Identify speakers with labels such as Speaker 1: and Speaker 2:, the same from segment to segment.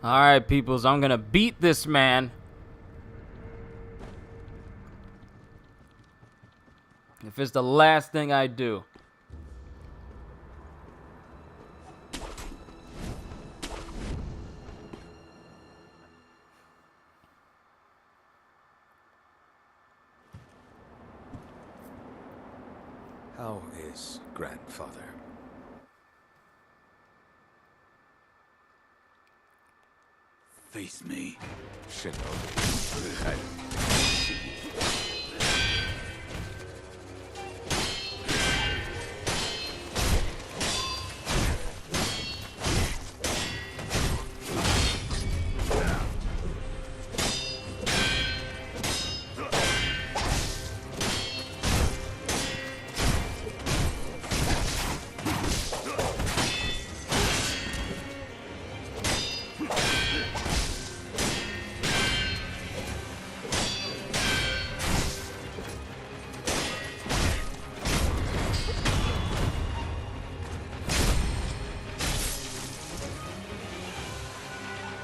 Speaker 1: Alright, peoples, I'm gonna beat this man. If it's the last thing I do.
Speaker 2: How is grandfather?
Speaker 3: Face me.
Speaker 2: Shinobi.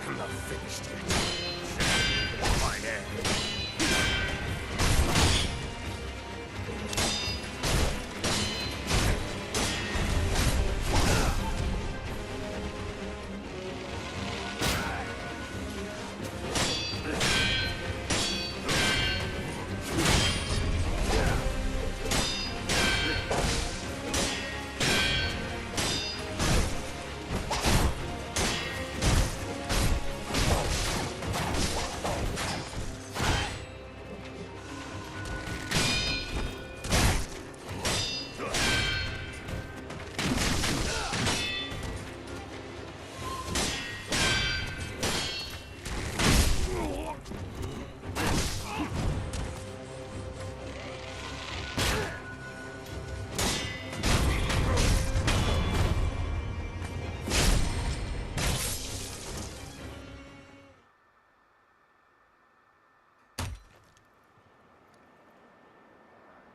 Speaker 2: I'm not finished yet. Fine air.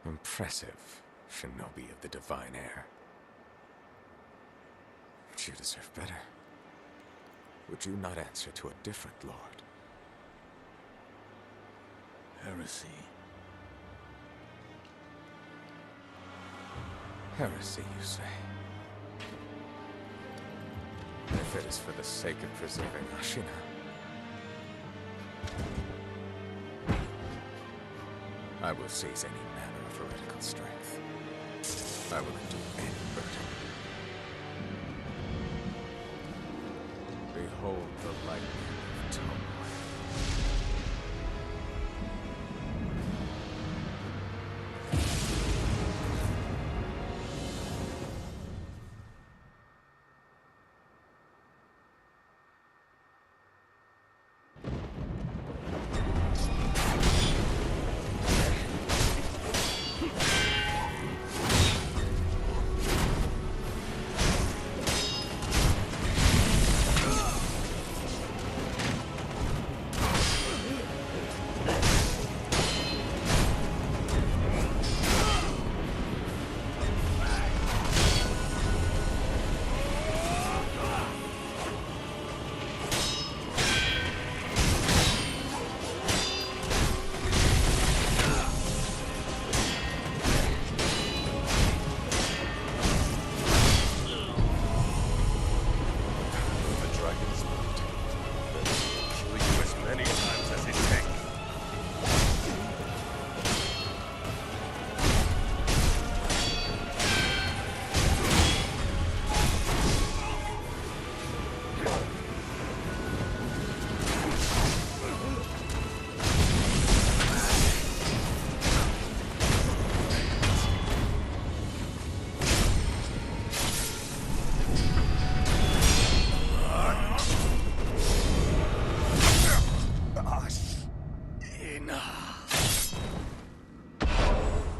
Speaker 2: Impressive, Shinobi of the Divine Air. But you deserve better. Would you not answer to a different lord?
Speaker 3: Heresy.
Speaker 2: Heresy, you say? If it is for the sake of preserving Ashina. I will seize any manner of heretical strength. I will endure any burden. Behold the lightning of Tomoe.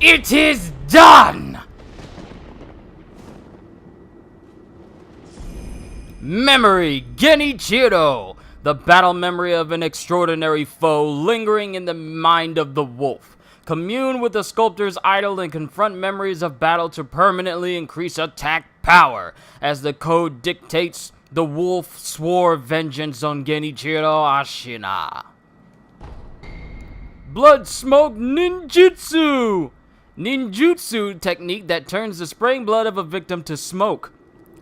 Speaker 1: It is done! Memory, Genichiro! The battle memory of an extraordinary foe lingering in the mind of the wolf. Commune with the sculptor's idol and confront memories of battle to permanently increase attack power. As the code dictates, The wolf swore vengeance on Genichiro Ashina. Blood Smoke Ninjutsu! Ninjutsu technique that turns the spraying blood of a victim to smoke.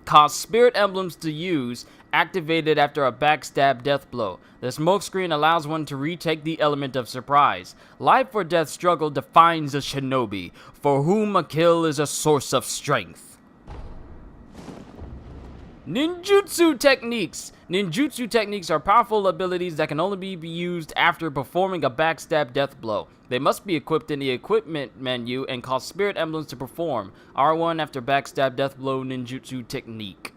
Speaker 1: Cause spirit emblems to use, activated after a backstab death blow. The smoke screen allows one to retake the element of surprise. Life or death struggle defines a shinobi, for whom a kill is a source of strength. Ninjutsu techniques. Ninjutsu techniques are powerful abilities that can only be used after performing a backstab death blow. They must be equipped in the equipment menu and cause spirit emblems to perform. R1 after backstab death blow ninjutsu technique.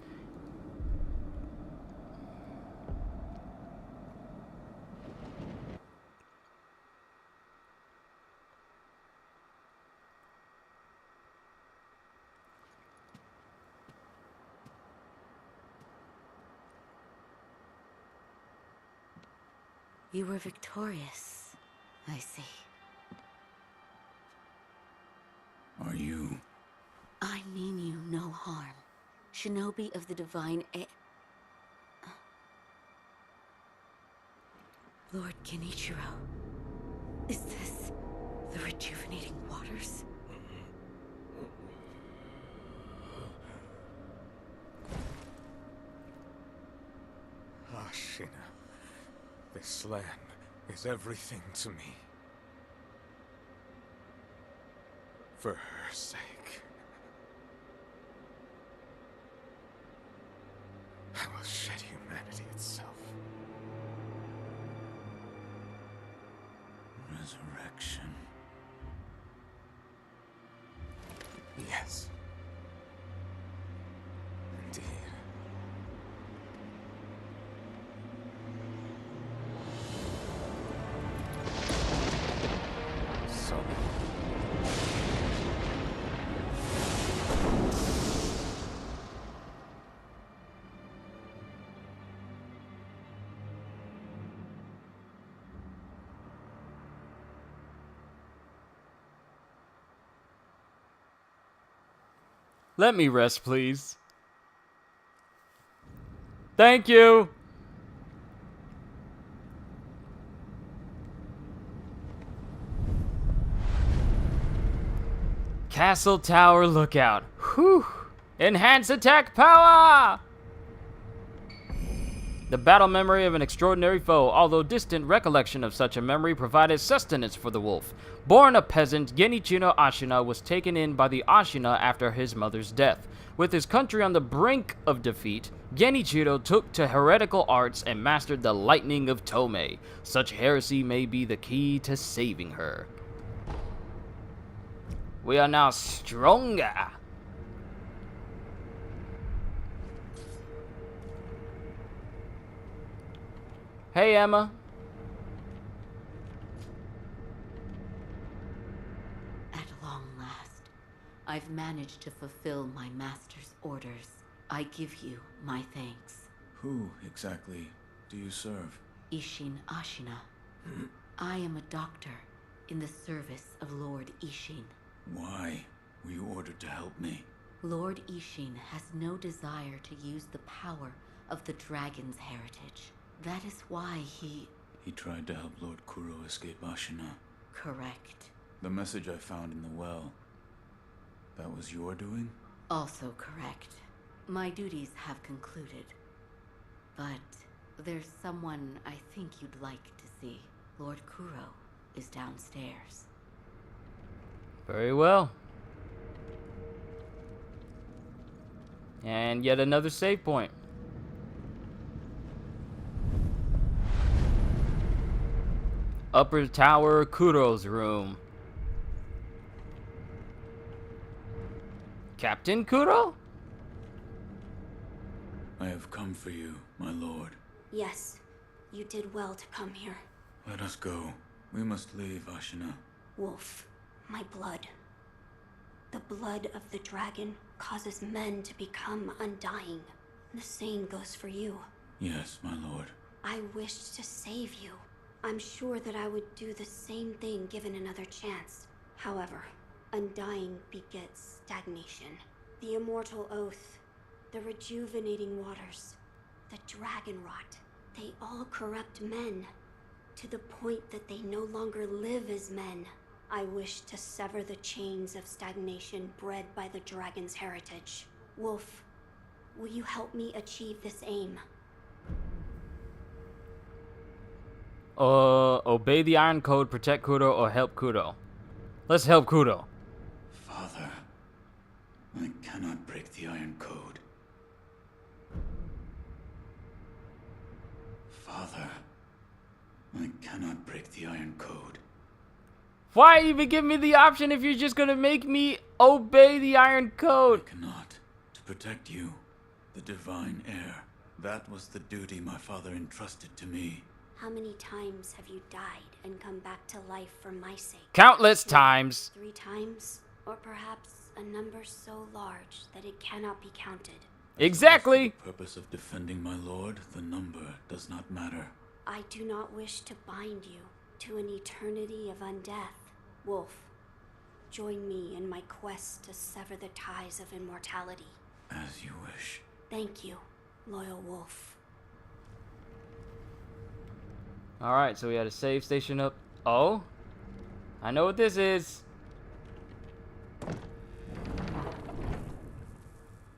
Speaker 4: You were victorious, I see.
Speaker 3: Are you?
Speaker 4: I mean you no harm. Shinobi of the Divine Lord Genichiro. Is this the rejuvenating waters?
Speaker 2: Ashina, this land is everything to me. For her sake, I will shed humanity itself.
Speaker 3: Resurrection.
Speaker 2: Yes. Indeed. So.
Speaker 1: Let me rest, please. Thank you. Castle Tower Lookout. Whew. Enhance attack power! The battle memory of an extraordinary foe, although distant recollection of such a memory provided sustenance for the wolf. Born a peasant, Genichiro Ashina was taken in by the Ashina after his mother's death. With his country on the brink of defeat, Genichiro took to heretical arts and mastered the lightning of Tomei. Such heresy may be the key to saving her. We are now stronger. Hey, Emma.
Speaker 4: At long last, I've managed to fulfill my master's orders. I give you my thanks.
Speaker 3: Who exactly do you serve?
Speaker 4: Ishin Ashina. I am a doctor in the service of Lord Ishin.
Speaker 3: Why were you ordered to help me?
Speaker 4: Lord Ishin has no desire to use the power of the dragon's heritage. That is why he...
Speaker 3: He tried to help Lord Kuro escape Ashina.
Speaker 4: Correct.
Speaker 3: The message I found in the well, that was your doing?
Speaker 4: Also correct. My duties have concluded. But there's someone I think you'd like to see. Lord Kuro is downstairs.
Speaker 1: Very well. And yet another save point. Upper Tower, Kuro's room. Captain Kuro?
Speaker 3: I have come for you, my lord.
Speaker 5: Yes, you did well to come here.
Speaker 3: Let us go. We must leave Ashina.
Speaker 5: Wolf, my blood. The blood of the dragon causes men to become undying. The same goes for you.
Speaker 3: Yes, my lord.
Speaker 5: I wished to save you. I'm sure that I would do the same thing given another chance. However, undying begets stagnation. The immortal oath, the rejuvenating waters. The dragon rot. They all corrupt men, to the point that they no longer live as men. I wish to sever the chains of stagnation bred by the dragon's heritage. Wolf, will you help me achieve this aim?
Speaker 1: Obey the Iron Code, protect Kuro, or help Kuro. Let's help Kuro.
Speaker 3: Father, I cannot break the Iron Code. Father, I cannot break the Iron Code.
Speaker 1: Why even give me the option if you're just gonna make me obey the Iron Code?
Speaker 3: I cannot. To protect you, the divine heir. That was the duty my father entrusted to me.
Speaker 5: How many times have you died and come back to life for my sake?
Speaker 1: Countless times.
Speaker 5: 3 times? Or perhaps a number so large that it cannot be counted.
Speaker 1: Exactly.
Speaker 3: For the purpose of defending my lord, the number does not matter.
Speaker 5: I do not wish to bind you to an eternity of undeath. Wolf, join me in my quest to sever the ties of immortality.
Speaker 3: As you wish.
Speaker 5: Thank you, loyal wolf.
Speaker 1: Alright, so we had a save station up. Oh? I know what this is.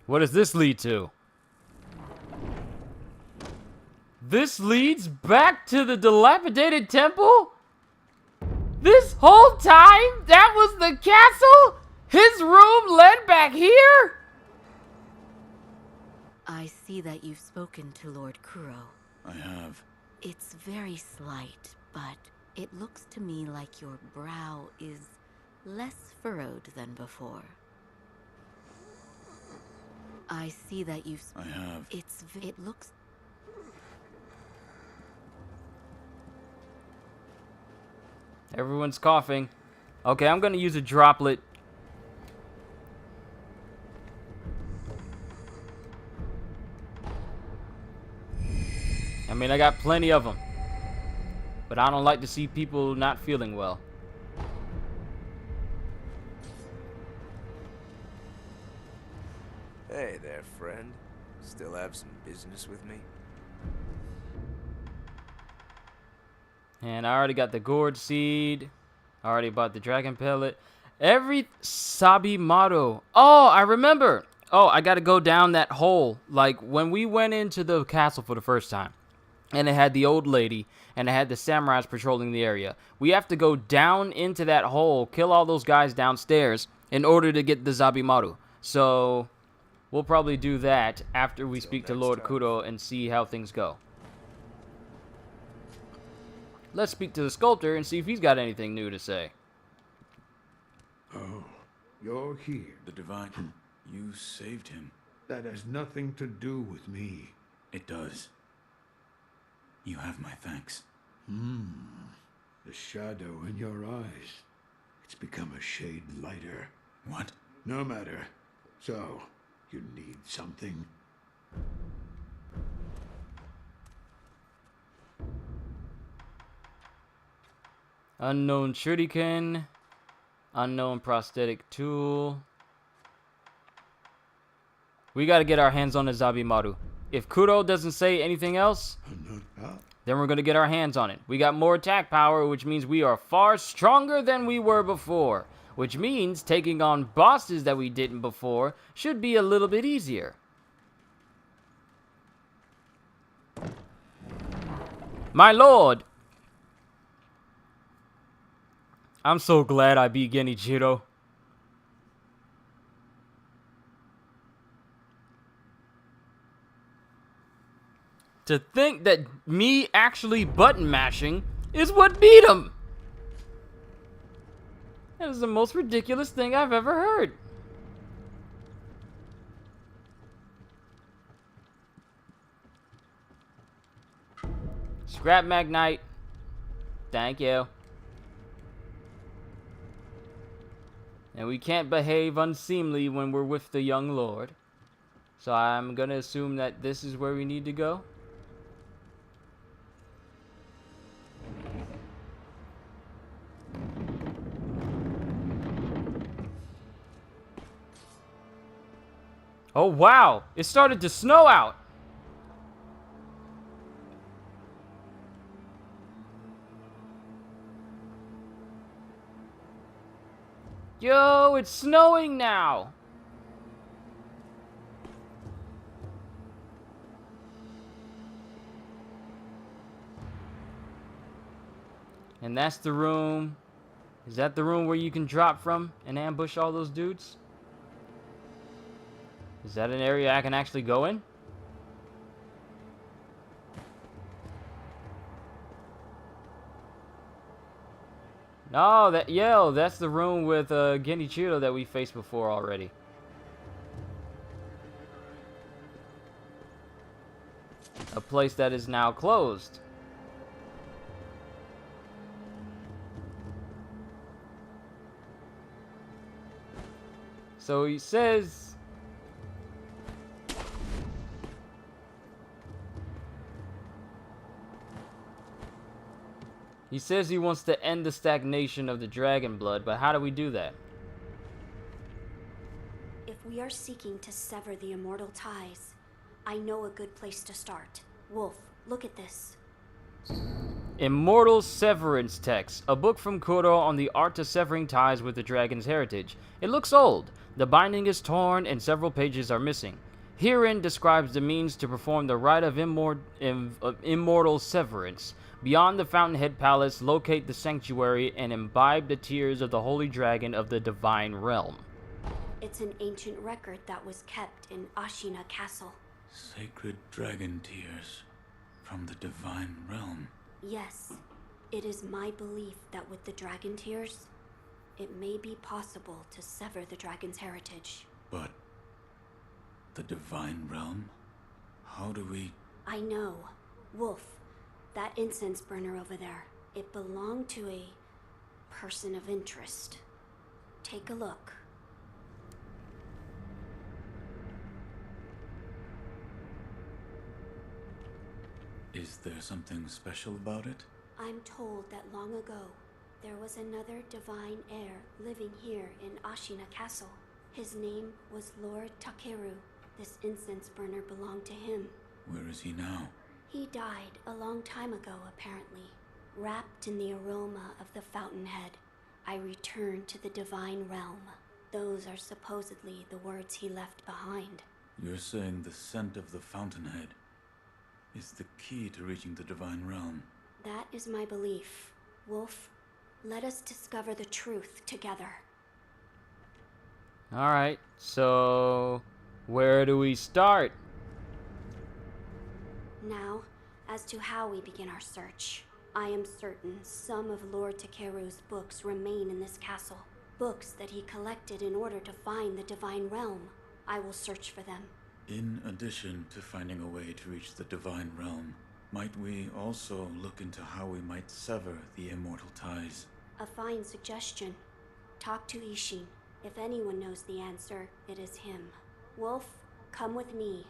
Speaker 1: What does this lead to? This leads back to the dilapidated temple? This whole time, that was the castle? His room led back here?
Speaker 4: I see that you've spoken to Lord Kuro.
Speaker 3: I have.
Speaker 4: It's very slight, but it looks to me like your brow is less furrowed than before. I see that you've...
Speaker 3: I have.
Speaker 4: It looks...
Speaker 1: Everyone's coughing. Okay, I'm gonna use a droplet. I mean, I got plenty of them. But I don't like to see people not feeling well.
Speaker 6: Hey there, friend. Still have some business with me?
Speaker 1: And I already got the gourd seed. I already bought the dragon pellet. Every Sabimaru. Oh, I remember. Oh, I gotta go down that hole. Like when we went into the castle for the first time. And it had the old lady. And it had the samurais patrolling the area. We have to go down into that hole. Kill all those guys downstairs. In order to get the Zabimaru. So we'll probably do that after we speak to Lord Kuro and see how things go. Let's speak to the sculptor and see if he's got anything new to say.
Speaker 7: Oh, you're here.
Speaker 3: The divine... You saved him.
Speaker 7: That has nothing to do with me.
Speaker 3: It does. You have my thanks.
Speaker 7: The shadow in your eyes. It's become a shade lighter.
Speaker 3: What?
Speaker 7: No matter. So, you need something?
Speaker 1: Unknown shuriken. Unknown prosthetic tool. We gotta get our hands on the Zabimaru. If Kuro doesn't say anything else, then we're gonna get our hands on it. We got more attack power, which means we are far stronger than we were before. Which means taking on bosses that we didn't before should be a little bit easier. My lord! I'm so glad I beat Genichiro. To think that me actually button mashing is what beat him. That is the most ridiculous thing I've ever heard. Scrap Magnite. Thank you. And we can't behave unseemly when we're with the young lord. So I'm gonna assume that this is where we need to go. Oh wow, it started to snow out. Yo, it's snowing now. And that's the room. Is that the room where you can drop from and ambush all those dudes? Is that an area I can actually go in? No, that's the room with Genichiro that we faced before already. A place that is now closed. So he says... He says he wants to end the stagnation of the dragon blood, but how do we do that?
Speaker 5: If we are seeking to sever the immortal ties, I know a good place to start. Wolf, look at this.
Speaker 1: Immortal Severance Text, a book from Kuro on the art of severing ties with the dragon's heritage. It looks old. The binding is torn and several pages are missing. Herein describes the means to perform the rite of immortal severance. Beyond the Fountainhead Palace, locate the sanctuary and imbibe the tears of the holy dragon of the divine realm.
Speaker 5: It's an ancient record that was kept in Ashina Castle.
Speaker 3: Sacred dragon tears from the divine realm.
Speaker 5: Yes, it is my belief that with the dragon tears, it may be possible to sever the dragon's heritage.
Speaker 3: But the divine realm? How do we...
Speaker 5: I know. Wolf, that incense burner over there, it belonged to a person of interest. Take a look.
Speaker 3: Is there something special about it?
Speaker 5: I'm told that long ago, there was another divine heir living here in Ashina Castle. His name was Lord Takeru. This incense burner belonged to him.
Speaker 3: Where is he now?
Speaker 5: He died a long time ago, apparently. Wrapped in the aroma of the fountainhead, I returned to the divine realm. Those are supposedly the words he left behind.
Speaker 3: You're saying the scent of the fountainhead is the key to reaching the divine realm?
Speaker 5: That is my belief. Wolf, let us discover the truth together.
Speaker 1: Alright, so... where do we start?
Speaker 5: Now, as to how we begin our search, I am certain some of Lord Takeru's books remain in this castle. Books that he collected in order to find the divine realm. I will search for them.
Speaker 3: In addition to finding a way to reach the divine realm, might we also look into how we might sever the immortal ties?
Speaker 5: A fine suggestion. Talk to Ishin. If anyone knows the answer, it is him. Wolf, come with me.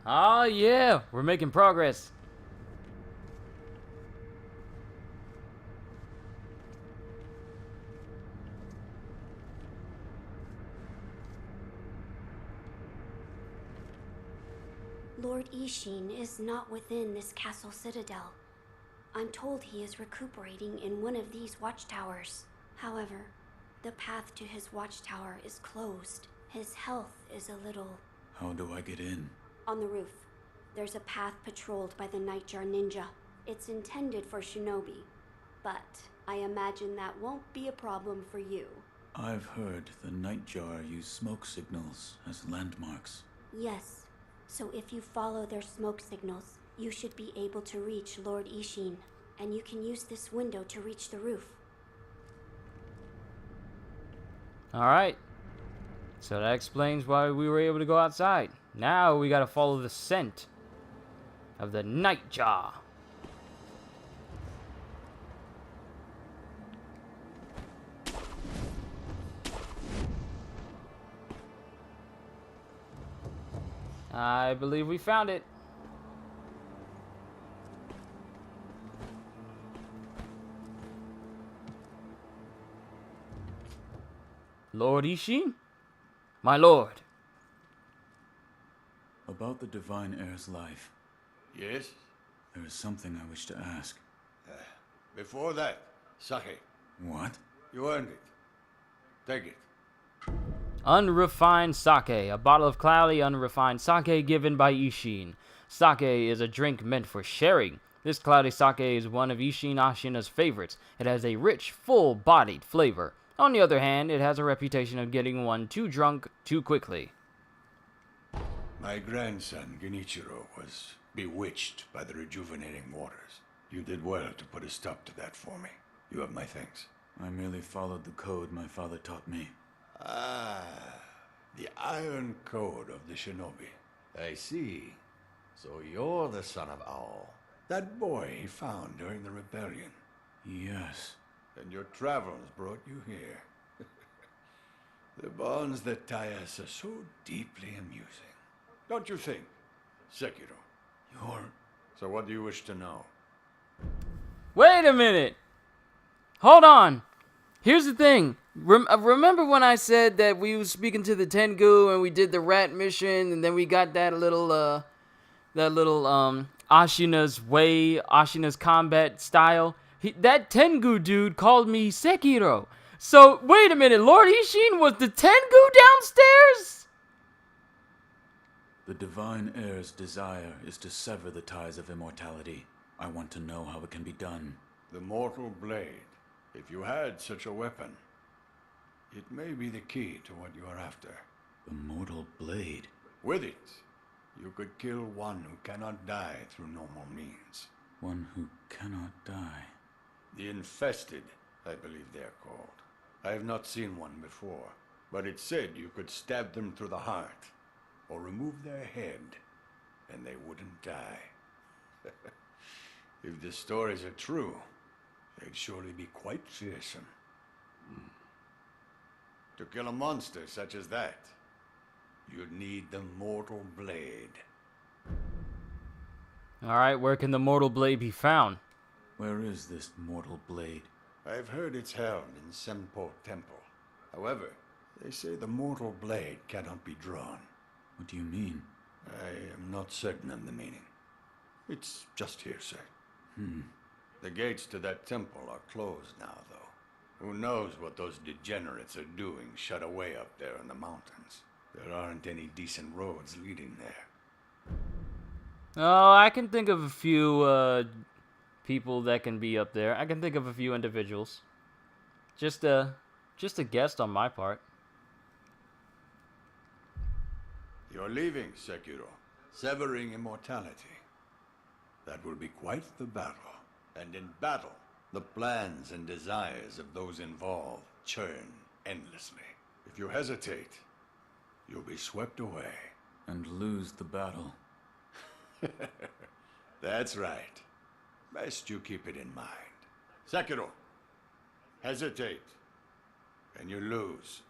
Speaker 1: Oh yeah, we're making progress.
Speaker 5: Lord Ishin is not within this castle citadel. I'm told he is recuperating in one of these watchtowers. However, the path to his watchtower is closed. His health is a little...
Speaker 3: How do I get in?
Speaker 5: On the roof, there's a path patrolled by the Nightjar Ninja. It's intended for shinobi, but I imagine that won't be a problem for you.
Speaker 3: I've heard the Nightjar use smoke signals as landmarks.
Speaker 5: Yes, so if you follow their smoke signals, you should be able to reach Lord Ishin, and you can use this window to reach the roof.
Speaker 1: Alright. So that explains why we were able to go outside. Now we gotta follow the scent of the Nightjar. I believe we found it. Lord Ishin? My lord.
Speaker 3: About the divine heir's life,
Speaker 7: Yes?
Speaker 3: there is something I wish to ask.
Speaker 7: Before that, sake.
Speaker 3: What?
Speaker 7: You earned it. Take it.
Speaker 1: Unrefined sake, a bottle of cloudy unrefined sake given by Ishin. Sake is a drink meant for sharing. This cloudy sake is one of Ishin Ashina's favorites. It has a rich, full-bodied flavor. On the other hand, it has a reputation of getting one too drunk too quickly.
Speaker 7: My grandson, Genichiro, was bewitched by the rejuvenating waters. You did well to put a stop to that for me. You have my thanks.
Speaker 3: I merely followed the code my father taught me.
Speaker 7: Ah, the Iron Code of the Shinobi. I see. So you're the son of Owl. That boy he found during the rebellion.
Speaker 3: Yes.
Speaker 7: And your travels brought you here. The bonds that tie us are so deeply amusing. Don't you think, Sekiro? So what do you wish to know?
Speaker 1: Wait a minute! Hold on! Here's the thing. Remember when I said that we was speaking to the Tengu and we did the rat mission and then we got that little Ashina's way, Ashina's combat style? That Tengu dude called me Sekiro. So, wait a minute, Lord Ishin was the Tengu downstairs?
Speaker 3: The Divine Heir's desire is to sever the ties of immortality. I want to know how it can be done.
Speaker 7: The Mortal Blade. If you had such a weapon, it may be the key to what you are after.
Speaker 3: The Mortal Blade.
Speaker 7: With it, you could kill one who cannot die through normal means.
Speaker 3: One who cannot die.
Speaker 7: The Infested, I believe they're called. I have not seen one before, but it said you could stab them through the heart, or remove their head, and they wouldn't die. If the stories are true, they'd surely be quite fearsome. To kill a monster such as that, you'd need the Mortal Blade.
Speaker 1: Alright, where can the Mortal Blade be found?
Speaker 3: Where is this Mortal Blade?
Speaker 7: I've heard it's held in Senpo Temple. However, they say the Mortal Blade cannot be drawn.
Speaker 3: What do you mean?
Speaker 7: I am not certain of the meaning. It's just hearsay. The gates to that temple are closed now, though. Who knows what those degenerates are doing shut away up there in the mountains. There aren't any decent roads leading there.
Speaker 1: Oh, I can think of a few people that can be up there. I can think of a few individuals. Just a guess on my part.
Speaker 7: You're leaving, Sekiro. Severing immortality. That will be quite the battle. And in battle, the plans and desires of those involved churn endlessly. If you hesitate, you'll be swept away.
Speaker 3: And lose the battle.
Speaker 7: That's right. Best you keep it in mind. Sekiro, hesitate, and you lose.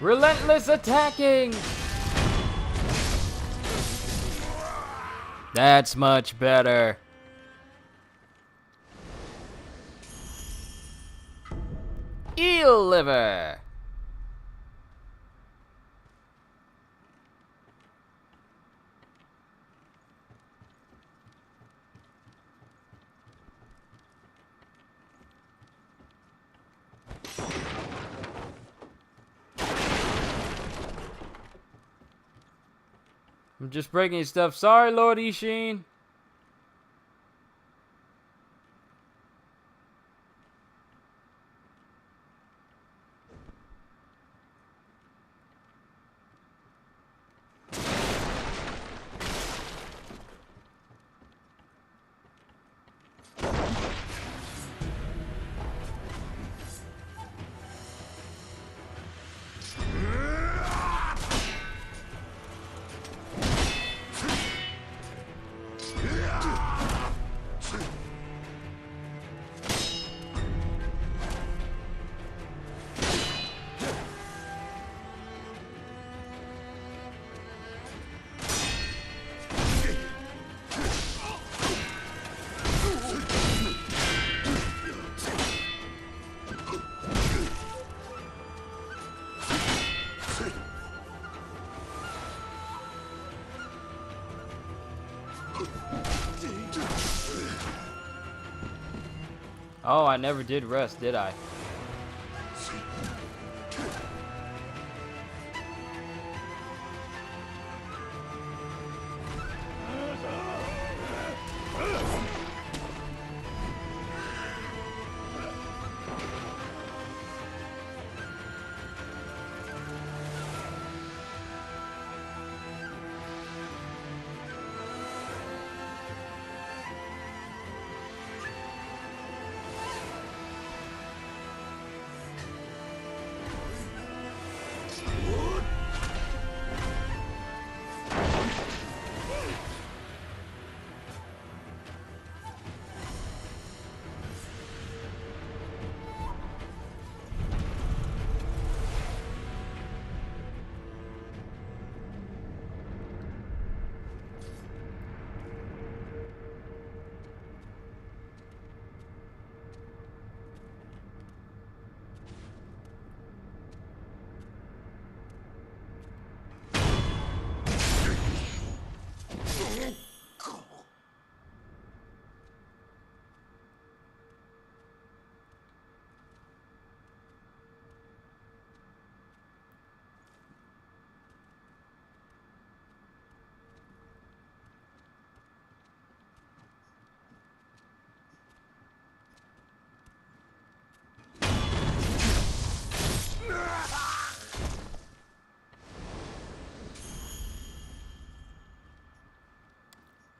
Speaker 1: Relentless attacking! That's much better. Eel liver! I'm just breaking stuff. Sorry, Lord Ishin. Oh, I never did rest, did I?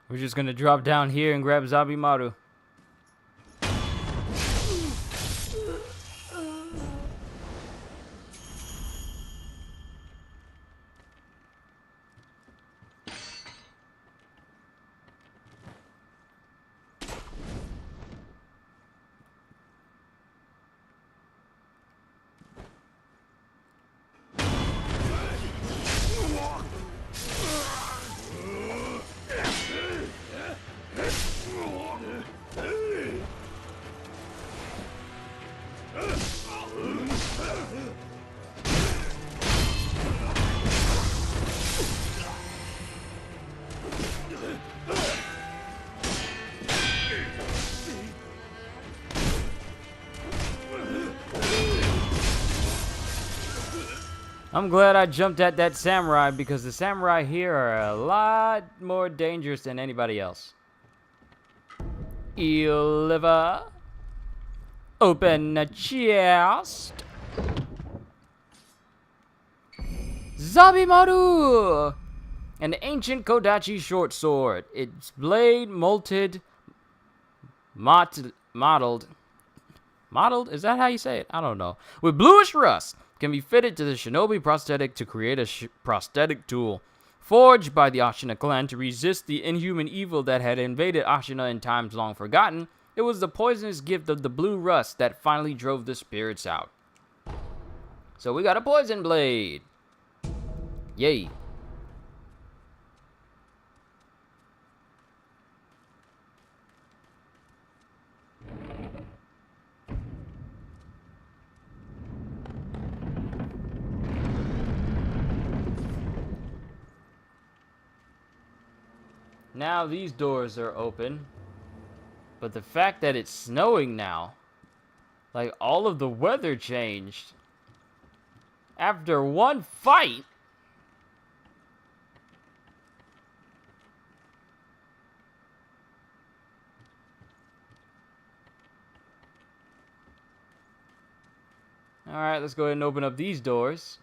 Speaker 1: We're just gonna drop down here and grab Zabimaru. I'm glad I jumped at that samurai because the samurai here are a lot more dangerous than anybody else. Liver. Open a chest. Zabimaru! An ancient Kodachi short sword. Its blade molded. Modeled. Is that how you say it? I don't know. With bluish rust. Can be fitted to the shinobi prosthetic to create a prosthetic tool. Forged by the Ashina clan to resist the inhuman evil that had invaded Ashina in times long forgotten, it was the poisonous gift of the blue rust that finally drove the spirits out. So we got a poison blade. Yay. Now these doors are open. But the fact that it's snowing now, like all of the weather changed after one fight. All right, let's go ahead and open up these doors.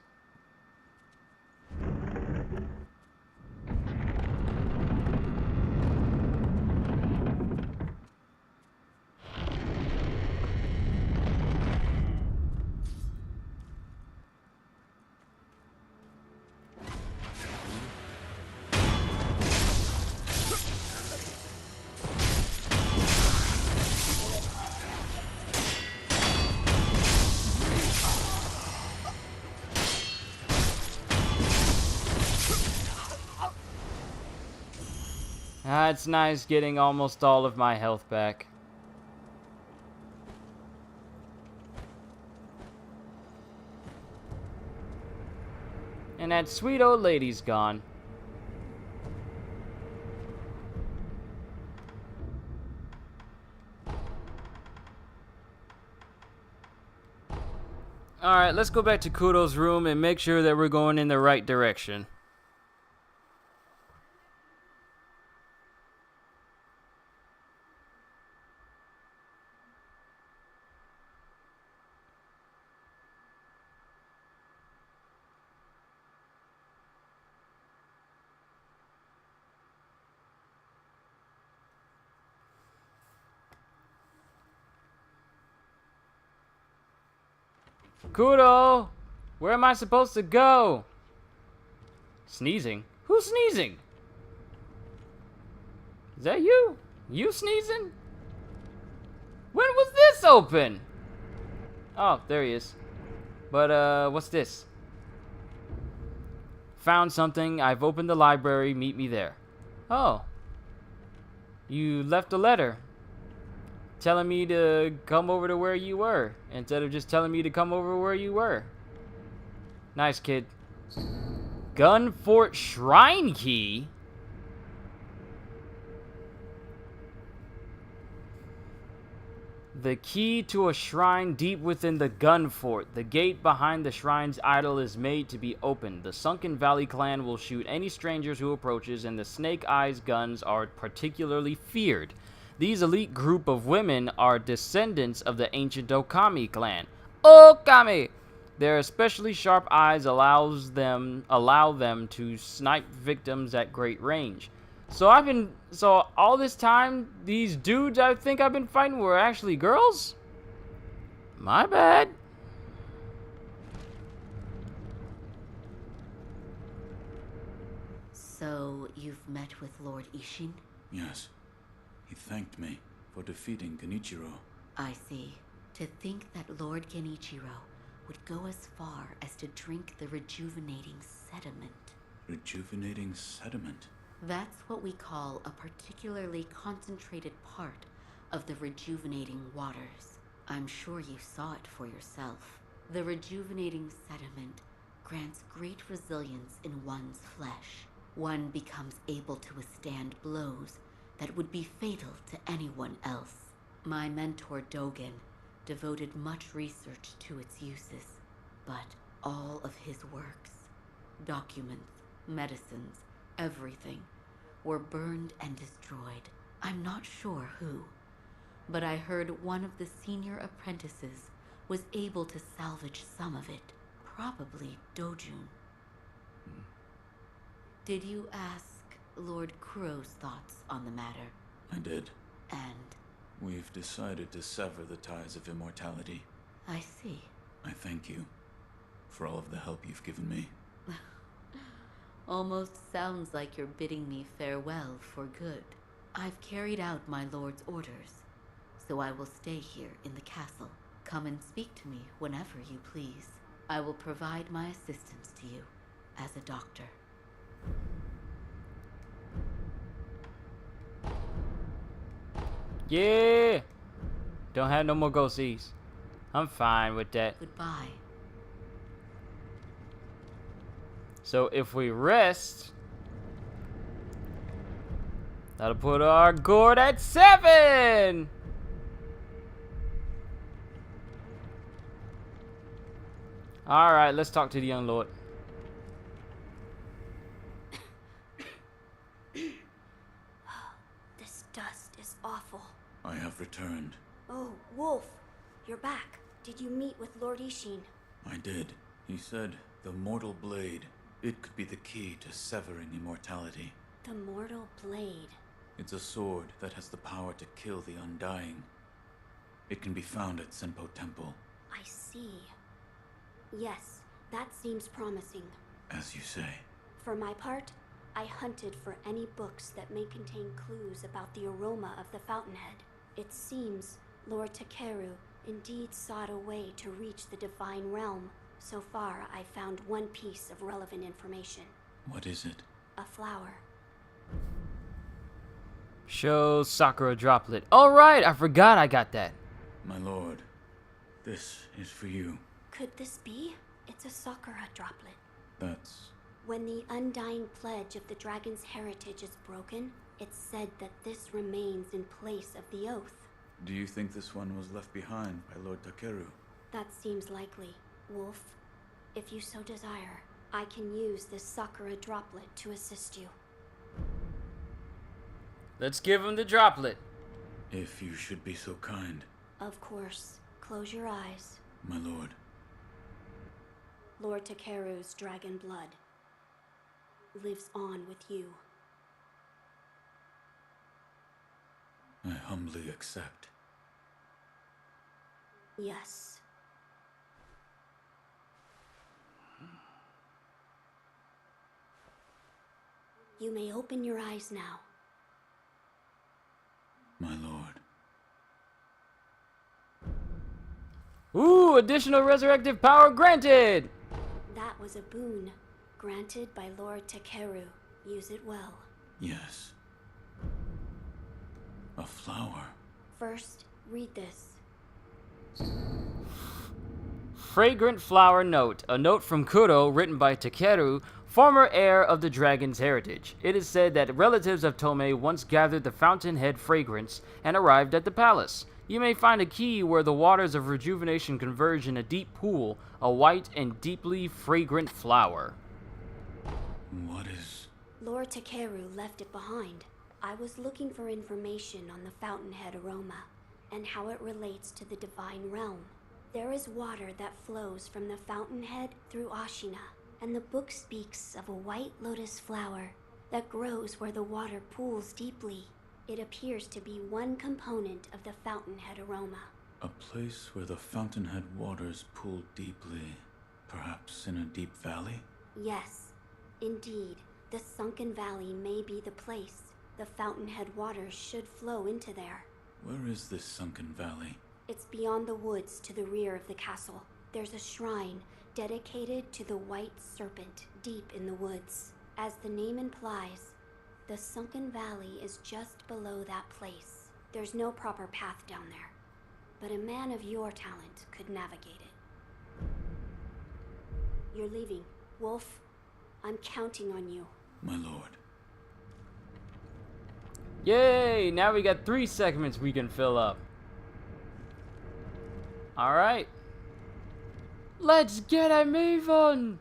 Speaker 1: It's nice getting almost all of my health back. And that sweet old lady's gone. Alright, let's go back to Kuro's room and make sure that we're going in the right direction. Kuro! Where am I supposed to go? Sneezing? Who's sneezing? Is that you? You sneezing? When was this open? Oh, there he is. But, what's this? Found something. I've opened the library. Meet me there. Oh. You left a letter. Telling me to come over to where you were. Instead of just telling me to come over where you were. Nice, kid. Gun Fort Shrine Key? The key to a shrine deep within the gun fort. The gate behind the shrine's idol is made to be opened. The Sunken Valley clan will shoot any strangers who approaches, and the Snake Eyes guns are particularly feared. These elite group of women are descendants of the ancient Okami clan. Okami! Their especially sharp eyes allow them to snipe victims at great range. So all this time, these dudes I think I've been fighting were actually girls? My bad.
Speaker 4: So, you've met with Lord Ishin?
Speaker 3: Yes. He thanked me for defeating Genichiro.
Speaker 4: I see. To think that Lord Genichiro would go as far as to drink the rejuvenating sediment.
Speaker 3: Rejuvenating sediment?
Speaker 4: That's what we call a particularly concentrated part of the rejuvenating waters. I'm sure you saw it for yourself. The rejuvenating sediment grants great resilience in one's flesh. One becomes able to withstand blows that would be fatal to anyone else. My mentor Dogen devoted much research to its uses, but all of his works, documents, medicines, everything, were burned and destroyed. I'm not sure who, but I heard one of the senior apprentices was able to salvage some of it. Probably Dojun. Did you ask Lord Kuro's thoughts on the matter?
Speaker 3: I did.
Speaker 4: And
Speaker 3: We've decided to sever the ties of immortality.
Speaker 4: I see.
Speaker 3: I thank you for all of the help you've given me.
Speaker 4: Almost sounds like you're bidding me farewell for good. I've carried out my lord's orders, so I will stay here in the castle. Come and speak to me whenever you please. I will provide my assistance to you as a doctor.
Speaker 1: Yeah! Don't have no more ghosties. I'm fine with that.
Speaker 4: Goodbye.
Speaker 1: So if we rest, that'll put our gourd at 7! Alright, let's talk to the young lord.
Speaker 5: This dust is awful.
Speaker 3: I have returned.
Speaker 5: Oh, Wolf, you're back. Did you meet with Lord Ishin?
Speaker 3: I did. He said the mortal blade, it could be the key to severing immortality.
Speaker 5: The mortal blade.
Speaker 3: It's a sword that has the power to kill the undying. It can be found at Senpo Temple.
Speaker 5: I see. Yes, that seems promising.
Speaker 3: As you say.
Speaker 5: For my part, I hunted for any books that may contain clues about the aroma of the fountainhead. It seems Lord Takeru indeed sought a way to reach the divine realm. So far, I found one piece of relevant information.
Speaker 3: What is it?
Speaker 5: A flower.
Speaker 1: Show Sakura droplet. Alright, I forgot I got that.
Speaker 3: My lord, this is for you.
Speaker 5: Could this be? It's a Sakura droplet.
Speaker 3: That's...
Speaker 5: When the undying pledge of the dragon's heritage is broken, it's said that this remains in place of the oath.
Speaker 3: Do you think this one was left behind by Lord Takeru?
Speaker 5: That seems likely. Wolf, if you so desire, I can use this Sakura droplet to assist you.
Speaker 1: Let's give him the droplet.
Speaker 3: If you should be so kind,
Speaker 5: Of course. Close your eyes.
Speaker 3: my lord.
Speaker 5: Lord Takeru's dragon blood lives on with you.
Speaker 3: I humbly accept.
Speaker 5: Yes. You may open your eyes now.
Speaker 3: My lord.
Speaker 1: Ooh, additional resurrective power granted!
Speaker 5: That was a boon granted by Lord Takeru. Use it well.
Speaker 3: Yes. A flower.
Speaker 5: First, read this.
Speaker 1: Fragrant flower note. A note from Kuro written by Takeru, former heir of the dragon's heritage. It is said that relatives of Tomei once gathered the fountainhead fragrance and arrived at the palace. You may find a key where the waters of rejuvenation converge in a deep pool, a white and deeply fragrant flower.
Speaker 3: What is...
Speaker 5: Lord Takeru left it behind. I was looking for information on the fountainhead aroma and how it relates to the divine realm. There is water that flows from the fountainhead through Ashina, and the book speaks of a white lotus flower that grows where the water pools deeply. It appears to be one component of the fountainhead aroma.
Speaker 3: A place where the fountainhead waters pool deeply, perhaps in a deep valley?
Speaker 5: Yes, indeed, the sunken valley may be the place. The fountainhead waters should flow into there.
Speaker 3: Where is this sunken valley?
Speaker 5: It's beyond the woods to the rear of the castle. There's a shrine dedicated to the white serpent deep in the woods. As the name implies, the sunken valley is just below that place. There's no proper path down there, but a man of your talent could navigate it. You're leaving. Wolf, I'm counting on you.
Speaker 3: My lord.
Speaker 1: Yay! Now we got 3 segments we can fill up. Alright. Let's get it moving!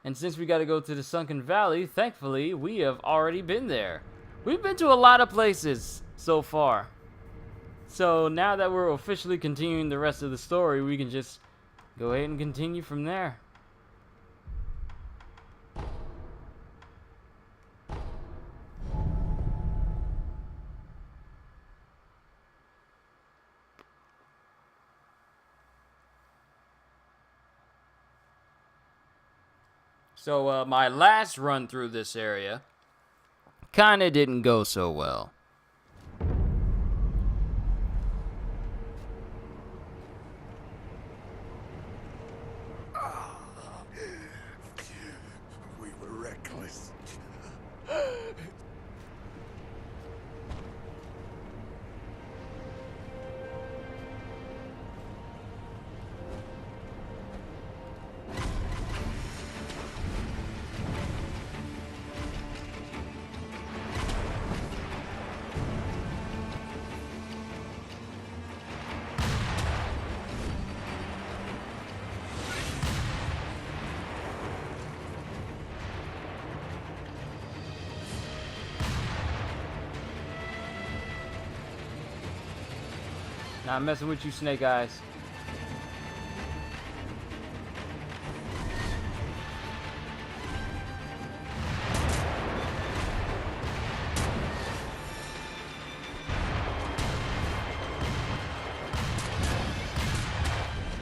Speaker 1: And since we gotta go to the Sunken Valley, thankfully, we have already been there. We've been to a lot of places so far. So now that we're officially continuing the rest of the story, we can just go ahead and continue from there. So my last run through this area kinda didn't go so well.
Speaker 6: We were reckless.
Speaker 1: Not messing with you, Snake Eyes.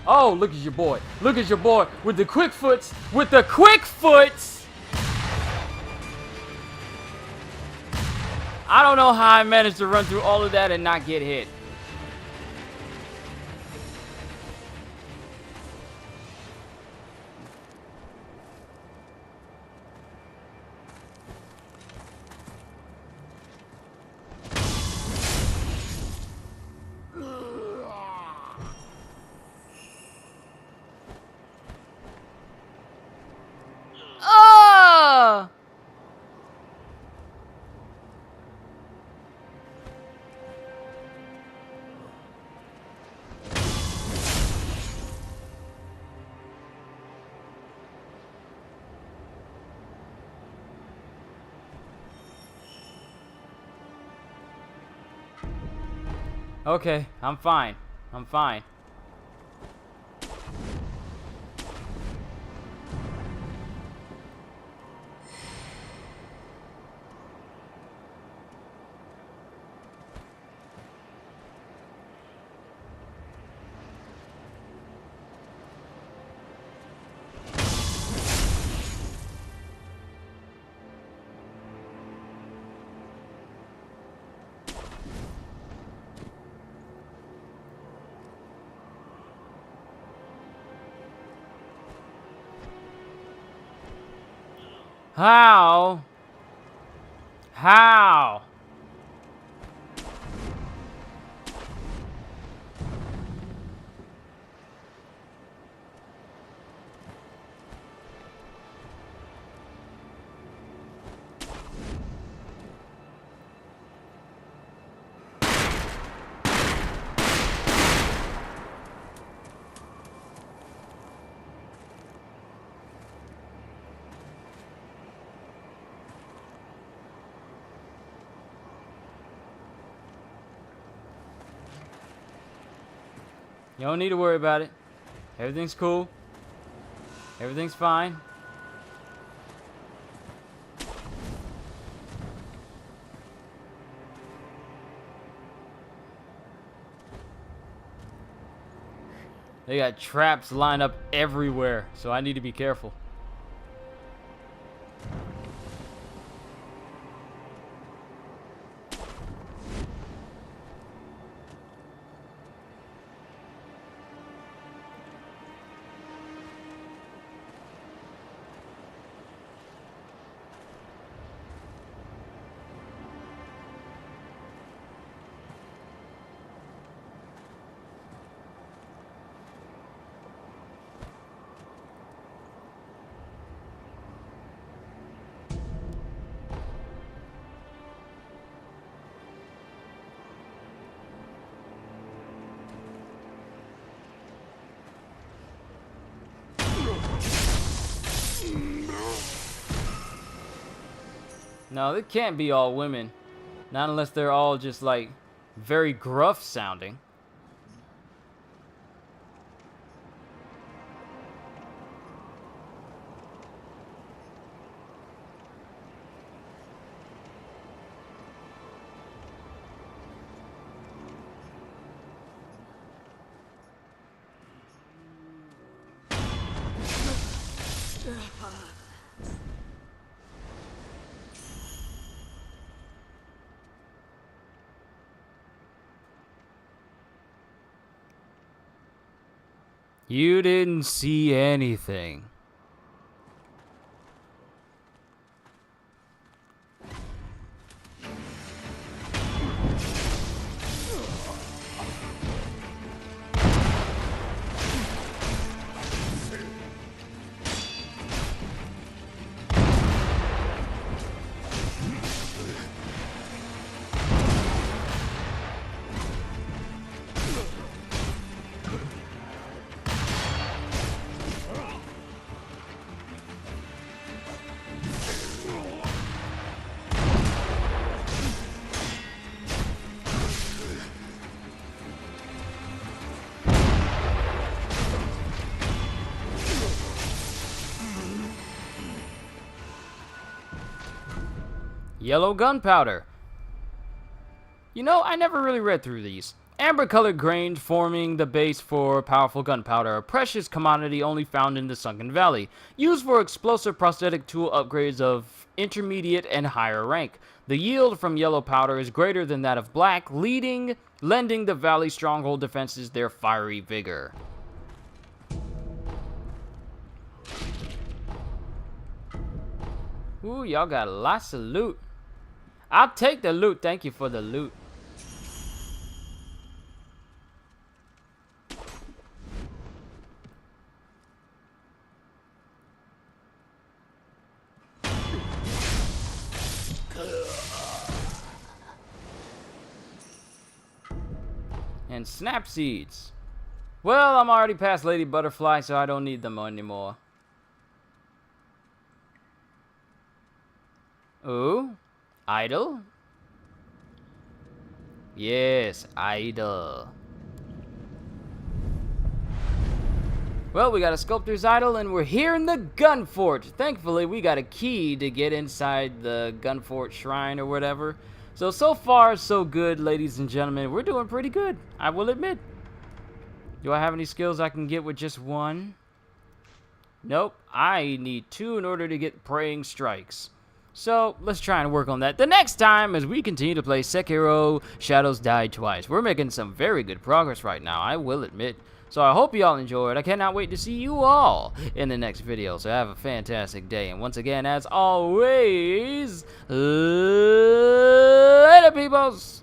Speaker 1: Oh, look at your boy. Look at your boy with the quick foots. With the quick foots! I don't know how I managed to run through all of that and not get hit. Ah! Okay, I'm fine. I'm fine. How? How? You don't need to worry about it. Everything's cool. Everything's fine. They got traps lined up everywhere, so I need to be careful. No, they can't be all women. Not unless they're all just like very gruff sounding. You didn't see anything. Yellow gunpowder. You know, I never really read through these. Amber-colored grain forming the base for powerful gunpowder, a precious commodity only found in the Sunken Valley, used for explosive prosthetic tool upgrades of intermediate and higher rank. The yield from yellow powder is greater than that of black, lending the valley stronghold defenses their fiery vigor. Ooh, y'all got lots of loot. I'll take the loot. Thank you for the loot. And snap seeds. Well, I'm already past Lady Butterfly, so I don't need them anymore. Ooh, idle. Yes, idol. Well, we got a sculptor's idol, and we're here in the gun fort. Thankfully, we got a key to get inside the gun fort shrine or whatever. So far, so good, ladies and gentlemen. We're doing pretty good, I will admit. Do I have any skills I can get with just one? Nope, I need 2 in order to get praying strikes. So, let's try and work on that the next time as we continue to play Sekiro Shadows Die Twice. We're making some very good progress right now, I will admit. So I hope you all enjoyed. I cannot wait to see you all in the next video. So have a fantastic day. And once again, as always, later, peoples!